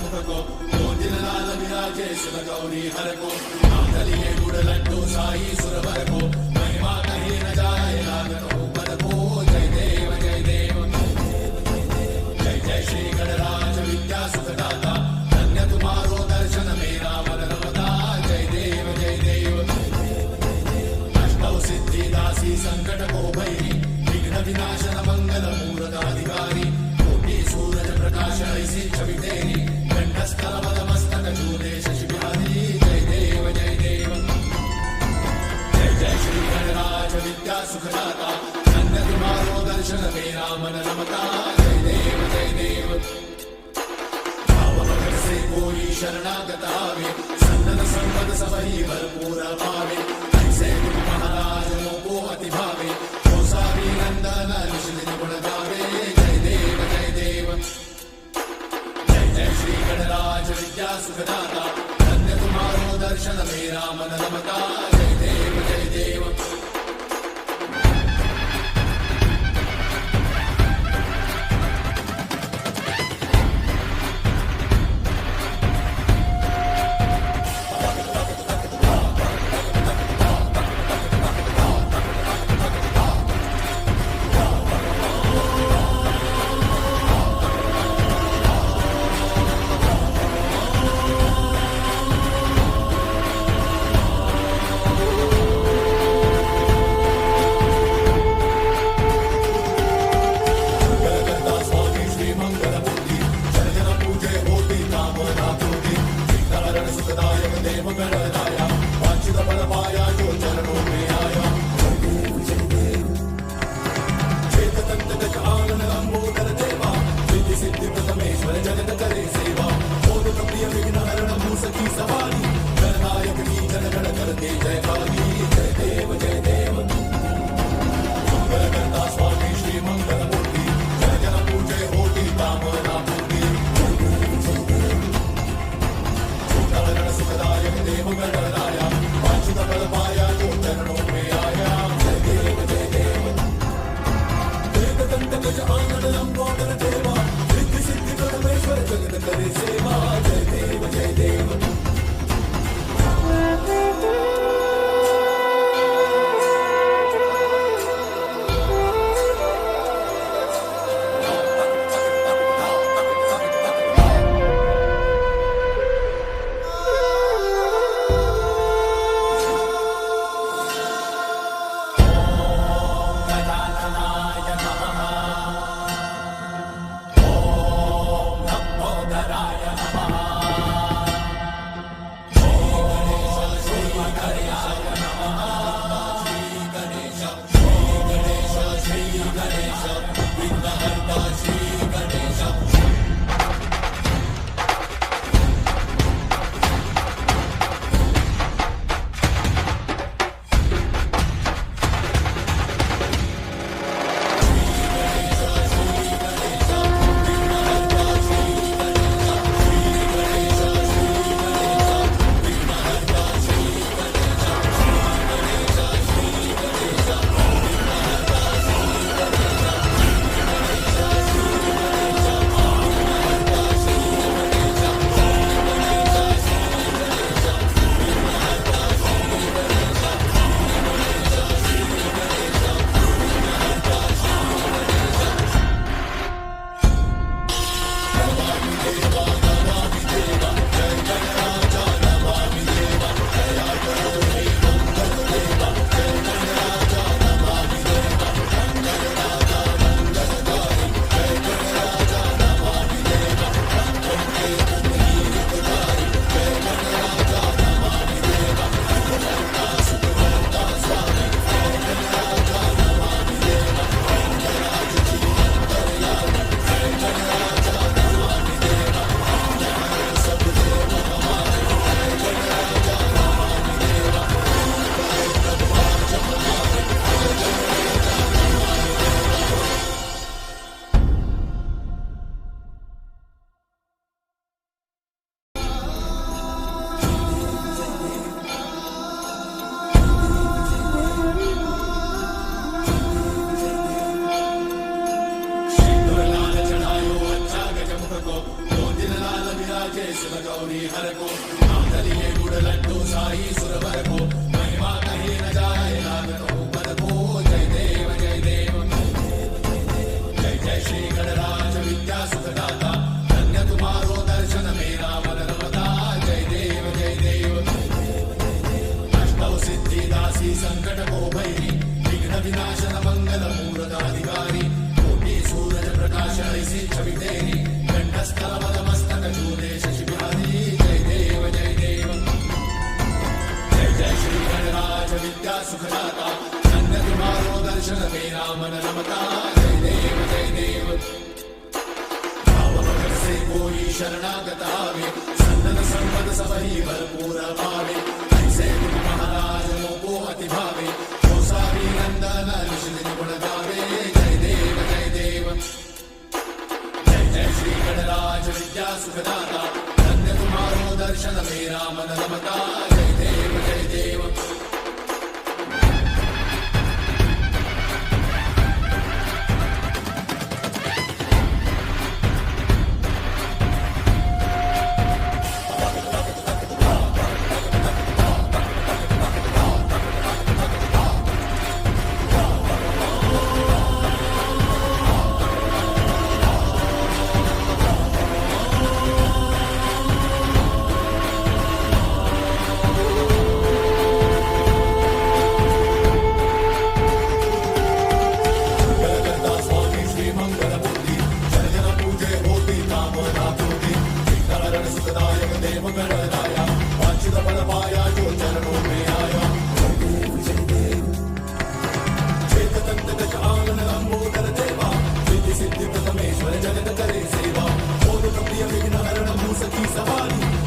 मुख को मोतिन लाल विराजे सुर गौरी हर को नाथलिए गुड़ लड्डू साई सुरवर को महिमा कही न जाए लागत हो पद को जय देव जय देव जय जय श्री गणराज विद्या सुखदाता धन्य तुम्हारो दर्शन मेरा मन रमता जय देव जय देव अष्टौ सिद्धि दासी संकट को भैरी विघ्न विनाशन मंगल मूर्ताधिकारी कोटि सूरज प्रकाश ऐसी छवि तेरी कंठस्थल मदमस्तक चूले शशि बिहारी जय देव जय देव जय जय श्री गणराज विद्या सुखदाता धन्य तुम्हारो दर्शन मेरा मन रमता जय देव जय देव भाव भगत से कोई शरणागत आवे सन्नत संपद सबही भरपूर पावे ऐसे तुम महाराज को अति भावे कोसारी नंदन निश्चित गुण गावे जय देव जय देव जय जय श्री गणराज विद्या सुखदाता धन्य तुम्हारो दर्शन मेरा मन रमता जय देव जय देव Namo Narayana विराजे शिव गौरी हर को मांगलिये गुड़ लड्डू साई सुरवर को महिमा कहीं न जाए लागत हो पद को जय देव जय देव जय जय श्री गणराज विद्या सुखदाता धन्य तुम्हारो दर्शन मेरा मन रमता जय देव जय देव अष्टौ सिद्धि दासी संकट को भैरी विघ्न विनाशन मंगल मूर्ताधिकारी कोटि सूरज प्रकाश ऐसी छवि तेरी कंठस्थल मदमस्तक चूरे शशि बिहारी जय देव जय देव जय जय श्री गणराज विद्या सुखदाता धन्य तुम्हारो दर्शन मेरा मन रमता जय देव जय देव भावभक्त से कोई शरणागत आवे सन्नत संपद सबही भरपूर पावे ऐसे तुम महाराज को अति भावे हो सारी नंदन निश्चित गुण गावे जय देव जय देव जय जय श्री गणराज विद्या सुखदाता धन्य तुम्हारो दर्शन मेरा मन रमता जय देव जय देव We're gonna